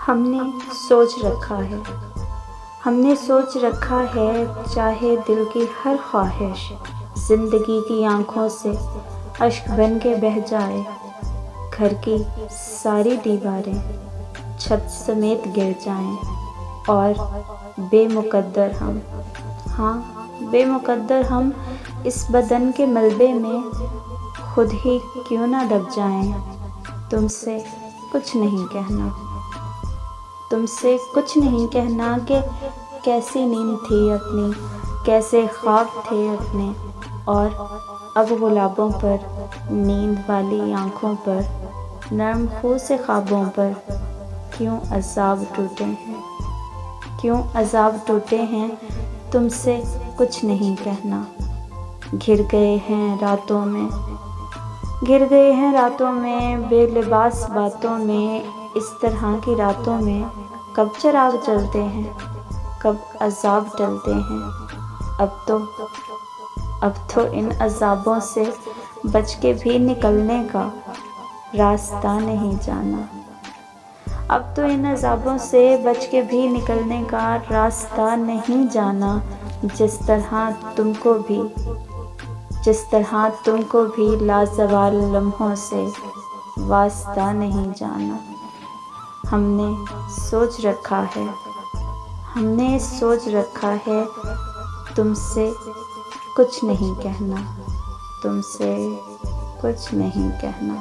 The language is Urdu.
ہم نے سوچ رکھا ہے، ہم نے سوچ رکھا ہے، چاہے دل کی ہر خواہش زندگی کی آنکھوں سے اشک بن کے بہہ جائے، گھر کی ساری دیواریں چھت سمیت گر جائیں، اور بے مقدر ہم، ہاں بے مقدر ہم اس بدن کے ملبے میں خود ہی کیوں نہ دب جائیں، تم سے کچھ نہیں کہنا، تم سے کچھ نہیں کہنا کہ کیسی نیند تھی اپنی، کیسے خواب تھے اپنے، اور اب گلابوں پر، نیند والی آنکھوں پر، نرم خوں سے خوابوں پر کیوں عذاب ٹوٹے ہیں، کیوں عذاب ٹوٹے ہیں، تم سے کچھ نہیں کہنا، گھر گئے ہیں راتوں میں، گر گئے ہیں راتوں میں، بے لباس باتوں میں، اس طرح کی راتوں میں کب چراغ جلتے ہیں، کب عذاب ٹلتے ہیں، اب تو ان عذابوں سے بچ کے بھی نکلنے کا راستہ نہیں جانا، اب تو ان عذابوں سے بچ کے بھی نکلنے کا راستہ نہیں جانا، جس طرح تم کو بھی لازوال لمحوں سے واسطہ نہیں جانا، ہم نے سوچ رکھا ہے، ہم نے سوچ رکھا ہے، تم سے کچھ نہیں کہنا، تم سے کچھ نہیں کہنا۔